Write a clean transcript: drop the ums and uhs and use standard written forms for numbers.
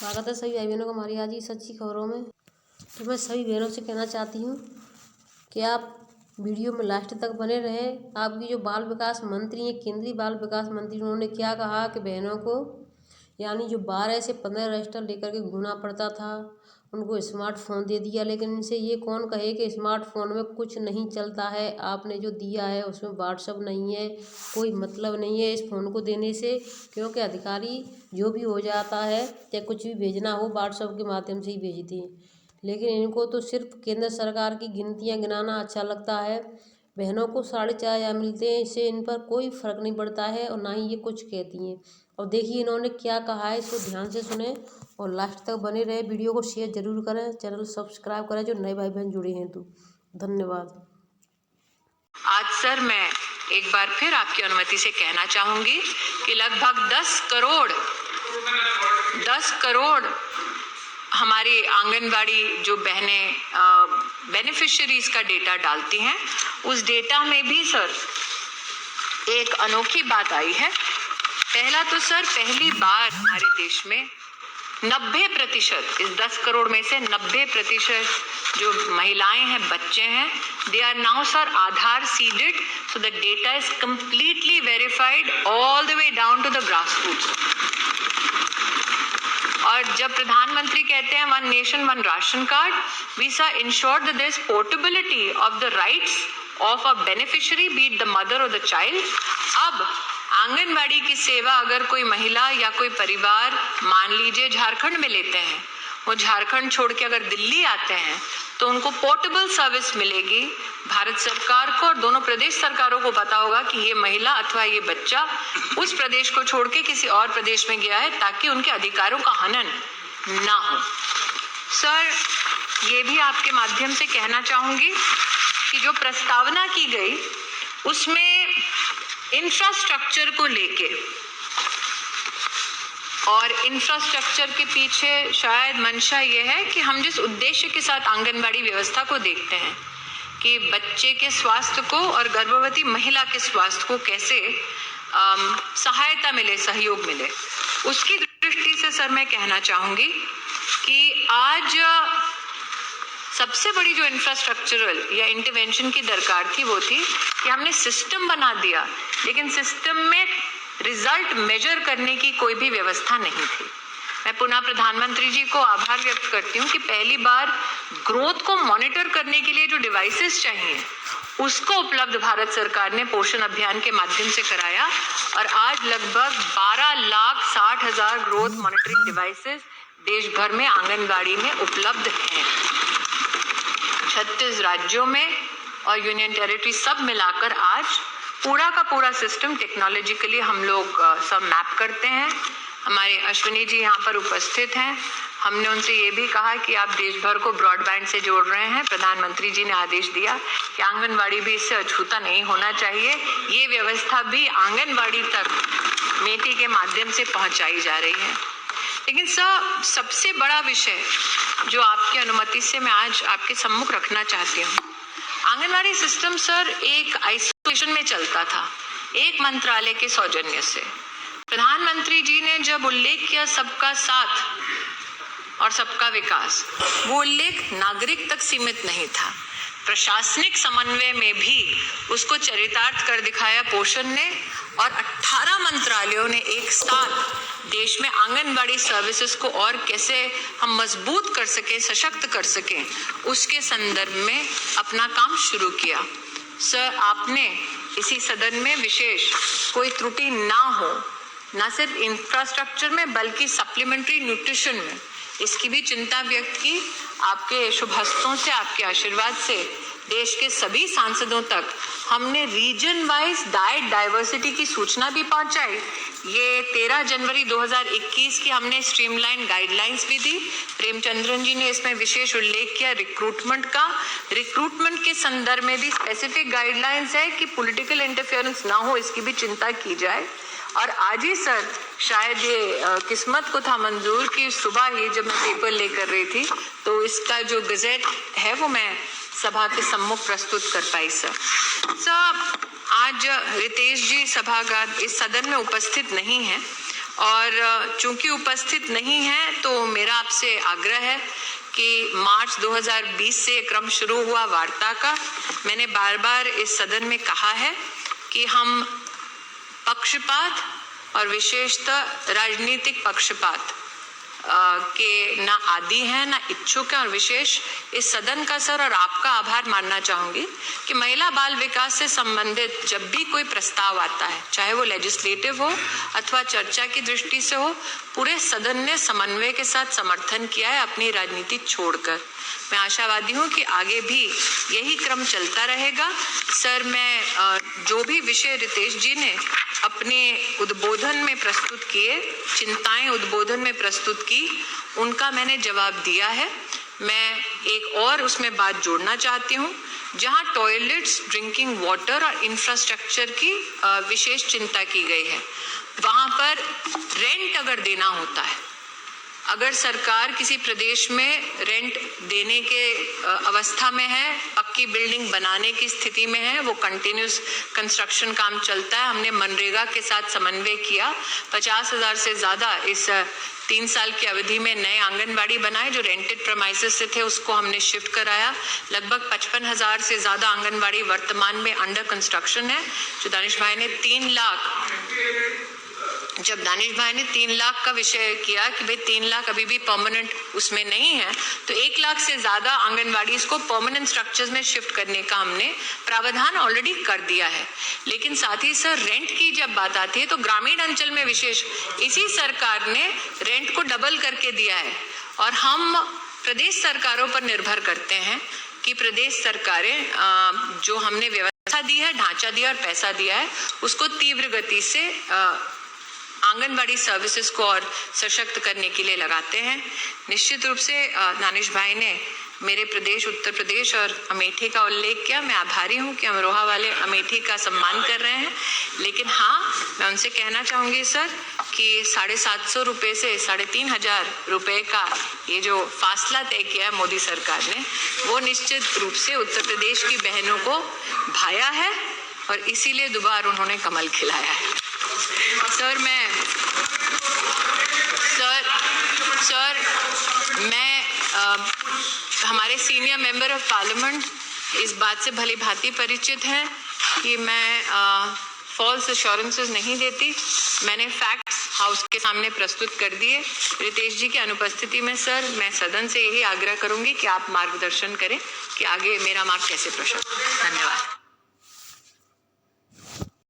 स्वागत है सभी भाई बहनों को हमारी आज की सच्ची खबरों में। तो मैं सभी बहनों से कहना चाहती हूँ कि आप वीडियो में लास्ट तक बने रहें। आपकी जो बाल विकास मंत्री हैं, केंद्रीय बाल विकास मंत्री, उन्होंने क्या कहा कि बहनों को यानी जो 12 से 15 रजिस्टर लेकर के घूमना पड़ता था, उनको स्मार्टफोन दे दिया। लेकिन इनसे ये कौन कहे कि स्मार्टफोन में कुछ नहीं चलता है। आपने जो दिया है उसमें व्हाट्सअप नहीं है, कोई मतलब नहीं है इस फ़ोन को देने से, क्योंकि अधिकारी जो भी हो जाता है या कुछ भी भेजना हो व्हाट्सअप के माध्यम से ही भेजते हैं। लेकिन इनको तो सिर्फ केंद्र सरकार की गिनतियाँ गिनाना अच्छा लगता है। बहनों को 4,500 मिलते हैं, इससे इन पर कोई फ़र्क नहीं पड़ता है और ना ही ये कुछ कहती हैं। और देखिए इन्होंने क्या कहा है, इसको ध्यान से सुने और लास्ट तक बने रहे। वीडियो को शेयर जरूर करें, चैनल सब्सक्राइब करें जो नए भाई बहन जुड़े हैं तो। धन्यवाद। आज सर मैं एक बार फिर आपकी अनुमति से कहना चाहूंगी कि लगभग 10 करोड़ हमारी आंगनबाड़ी जो बहनें बेनिफिशियरीज का डेटा डालती हैं, उस डेटा में भी सर एक अनोखी बात आई है। पहला तो सर पहली बार हमारे देश में 90%, इस 10 करोड़ में से 90% जो महिलाएं हैं, बच्चे हैं, they are now sir Aadhaar seeded, so the data is completely verified all the way down to the grass roots. और जब प्रधानमंत्री कहते हैं one nation one ration card, we sir ensure that there is portability of the rights of a beneficiary, be it the mother और the child. अब आंगनबाड़ी की सेवा अगर कोई महिला या कोई परिवार मान लीजिए झारखंड में लेते हैं, वो झारखंड छोड़ के अगर दिल्ली आते हैं तो उनको पोर्टेबल सर्विस मिलेगी। भारत सरकार को और दोनों प्रदेश सरकारों को पता होगा कि ये महिला अथवा ये बच्चा उस प्रदेश को छोड़ के किसी और प्रदेश में गया है, ताकि उनके अधिकारों का हनन ना हो। सर ये भी आपके माध्यम से कहना चाहूंगी कि जो प्रस्तावना की गई उसमें इंफ्रास्ट्रक्चर को लेके और इंफ्रास्ट्रक्चर के पीछे शायद मंशा ये है कि हम जिस उद्देश्य के साथ आंगनबाड़ी व्यवस्था को देखते हैं कि बच्चे के स्वास्थ्य को और गर्भवती महिला के स्वास्थ्य को कैसे सहायता मिले, सहयोग मिले, उसकी दृष्टि से सर मैं कहना चाहूंगी कि आज सबसे बड़ी जो इंफ्रास्ट्रक्चरल या इंटरवेंशन की दरकार थी वो थी कि हमने सिस्टम बना दिया, लेकिन सिस्टम में रिजल्ट मेजर करने की कोई भी व्यवस्था नहीं थी। मैं पुनः प्रधानमंत्री जी को आभार व्यक्त करती हूँ कि पहली बार ग्रोथ को मॉनिटर करने के लिए जो डिवाइसेस चाहिए उसको उपलब्ध भारत सरकार ने पोषण अभियान के माध्यम से कराया और आज लगभग 12,60,000 ग्रोथ मॉनिटरिंग डिवाइसेस देश भर में आंगनबाड़ी में उपलब्ध हैं। 36 राज्यों में और यूनियन टेरिटरी सब मिलाकर आज पूरा का पूरा सिस्टम टेक्नोलॉजिकली हम लोग सब मैप करते हैं। हमारे अश्विनी जी यहाँ पर उपस्थित हैं। हमने उनसे ये भी कहा कि आप देश भर को ब्रॉडबैंड से जोड़ रहे हैं। प्रधानमंत्री जी ने आदेश दिया कि आंगनबाड़ी भी इससे अछूता नहीं होना चाहिए। ये व्यवस्था भी आंगनबाड़ी तक मेटी के माध्यम से पहुंचाई जा रही है। लेकिन सर सबसे बड़ा विषय जो आपकी अनुमति से मैं आज आपके सम्मुख रखना चाहती हूँ, आंगनबाड़ी सिस्टम सर एक आइसोलेशन में चलता था, एक मंत्रालय के सौजन्य से। प्रधानमंत्री जी ने जब उल्लेख किया सबका साथ और सबका विकास, वो उल्लेख नागरिक तक सीमित नहीं था, प्रशासनिक समन्वय में भी उसको चरितार्थ कर दिखाया पोषण ने। और 18 मंत्रालयों ने एक साथ देश में आंगनबाड़ी सर्विसेज को और कैसे हम मजबूत कर सके, सशक्त कर सके, उसके संदर्भ में अपना काम शुरू किया। सर आपने इसी सदन में विशेष कोई त्रुटि ना हो, ना सिर्फ इंफ्रास्ट्रक्चर में बल्कि सप्लीमेंट्री न्यूट्रिशन में, इसकी भी चिंता व्यक्त की। आपके शुभ हस्तों से, आपके आशीर्वाद से देश के सभी सांसदों तक हमने रीजन वाइज डाइट डाइवर्सिटी की सूचना भी पहुंचाई। ये 13 जनवरी 2021 की हमने स्ट्रीमलाइन गाइडलाइंस भी दी। प्रेमचंद्रन जी ने इसमें विशेष उल्लेख किया रिक्रूटमेंट का। रिक्रूटमेंट के संदर्भ में भी स्पेसिफिक गाइडलाइंस है कि पॉलिटिकल इंटरफेरेंस ना हो, इसकी भी चिंता की जाए। और आज ही सर शायद ये किस्मत को था मंजूर कि सुबह ही जब मैं पेपर लेकर रही थी तो इसका जो गजेट है वो मैं सभा के सम्मुख प्रस्तुत कर पाई। सर आज रितेश जी सभागार इस सदन में उपस्थित नहीं है, और चूंकि उपस्थित नहीं है तो मेरा आपसे आग्रह है कि मार्च 2020 से क्रम शुरू हुआ वार्ता का। मैंने बार बार इस सदन में कहा है कि हम पक्षपात और विशेषतः राजनीतिक पक्षपात के ना आदी हैं ना इच्छुक हैं, और विशेष इस सदन का सर और आपका आभार मानना चाहूंगी कि महिला बाल विकास से संबंधित जब भी कोई प्रस्ताव आता है, चाहे वो लेजिस्लेटिव हो अथवा चर्चा की दृष्टि से हो, पूरे सदन ने समन्वय के साथ समर्थन किया है अपनी राजनीति छोड़कर। मैं आशावादी हूँ कि आगे भी यही क्रम चलता रहेगा। सर, मैं जो भी विषय रितेश जी ने अपने उद्बोधन में प्रस्तुत किए, चिंताएं उद्बोधन में प्रस्तुत की, उनका मैंने जवाब दिया है। मैं एक और उसमें बात जोड़ना चाहती हूँ, जहाँ टॉयलेट्स, ड्रिंकिंग वाटर और इंफ्रास्ट्रक्चर की विशेष चिंता की गई है, वहाँ पर रेंट अगर देना होता है, अगर सरकार किसी प्रदेश में रेंट देने के अवस्था में है, पक्की बिल्डिंग बनाने की स्थिति में है, वो कंटिन्यूस कंस्ट्रक्शन काम चलता है, हमने मनरेगा के साथ समन्वय किया, 50,000 से ज़्यादा इस 3 साल की अवधि में नए आंगनबाड़ी बनाए जो रेंटेड प्रमाइसेस से थे, उसको हमने शिफ्ट कराया। लगभग 55,000 से ज़्यादा आंगनबाड़ी वर्तमान में अंडर कंस्ट्रक्शन है। जो दानिश भाई ने 3 लाख का विषय किया कि भाई 3 लाख अभी भी परमानेंट उसमें नहीं है, तो 1 लाख से ज्यादा आंगनबाड़ी को परमानेंट स्ट्रक्चर्स में शिफ्ट करने का हमने प्रावधान ऑलरेडी कर दिया है। लेकिन साथ ही सर, रेंट की जब बात आती है तो ग्रामीण अंचल में विशेष इसी सरकार ने रेंट को डबल करके दिया है, और हम प्रदेश सरकारों पर निर्भर करते हैं कि प्रदेश सरकारें जो हमने व्यवस्था दी है, ढांचा दिया और पैसा दिया है, उसको तीव्र गति से आंगनबाड़ी सर्विसेज को और सशक्त करने के लिए लगाते हैं। निश्चित रूप से दानिश भाई ने मेरे प्रदेश उत्तर प्रदेश और अमेठी का उल्लेख किया। मैं आभारी हूं कि अमरोहा वाले अमेठी का सम्मान कर रहे हैं, लेकिन हाँ, मैं उनसे कहना चाहूँगी सर कि 750 रुपये से 3,500 रुपये का ये जो फासला तय किया है मोदी सरकार ने, वो निश्चित रूप से उत्तर प्रदेश की बहनों को भाया है और इसीलिए दोबारा उन्होंने कमल खिलाया है। सर, मैं हमारे सीनियर मेंबर ऑफ पार्लियामेंट इस बात से भली भांति परिचित हैं कि मैं फॉल्स एश्योरेंसेस नहीं देती। मैंने फैक्ट्स हाउस के सामने प्रस्तुत कर दिए। रितेश जी की अनुपस्थिति में सर, मैं सदन से यही आग्रह करूंगी कि आप मार्गदर्शन करें कि आगे मेरा मार्ग कैसे प्रशस्त। धन्यवाद।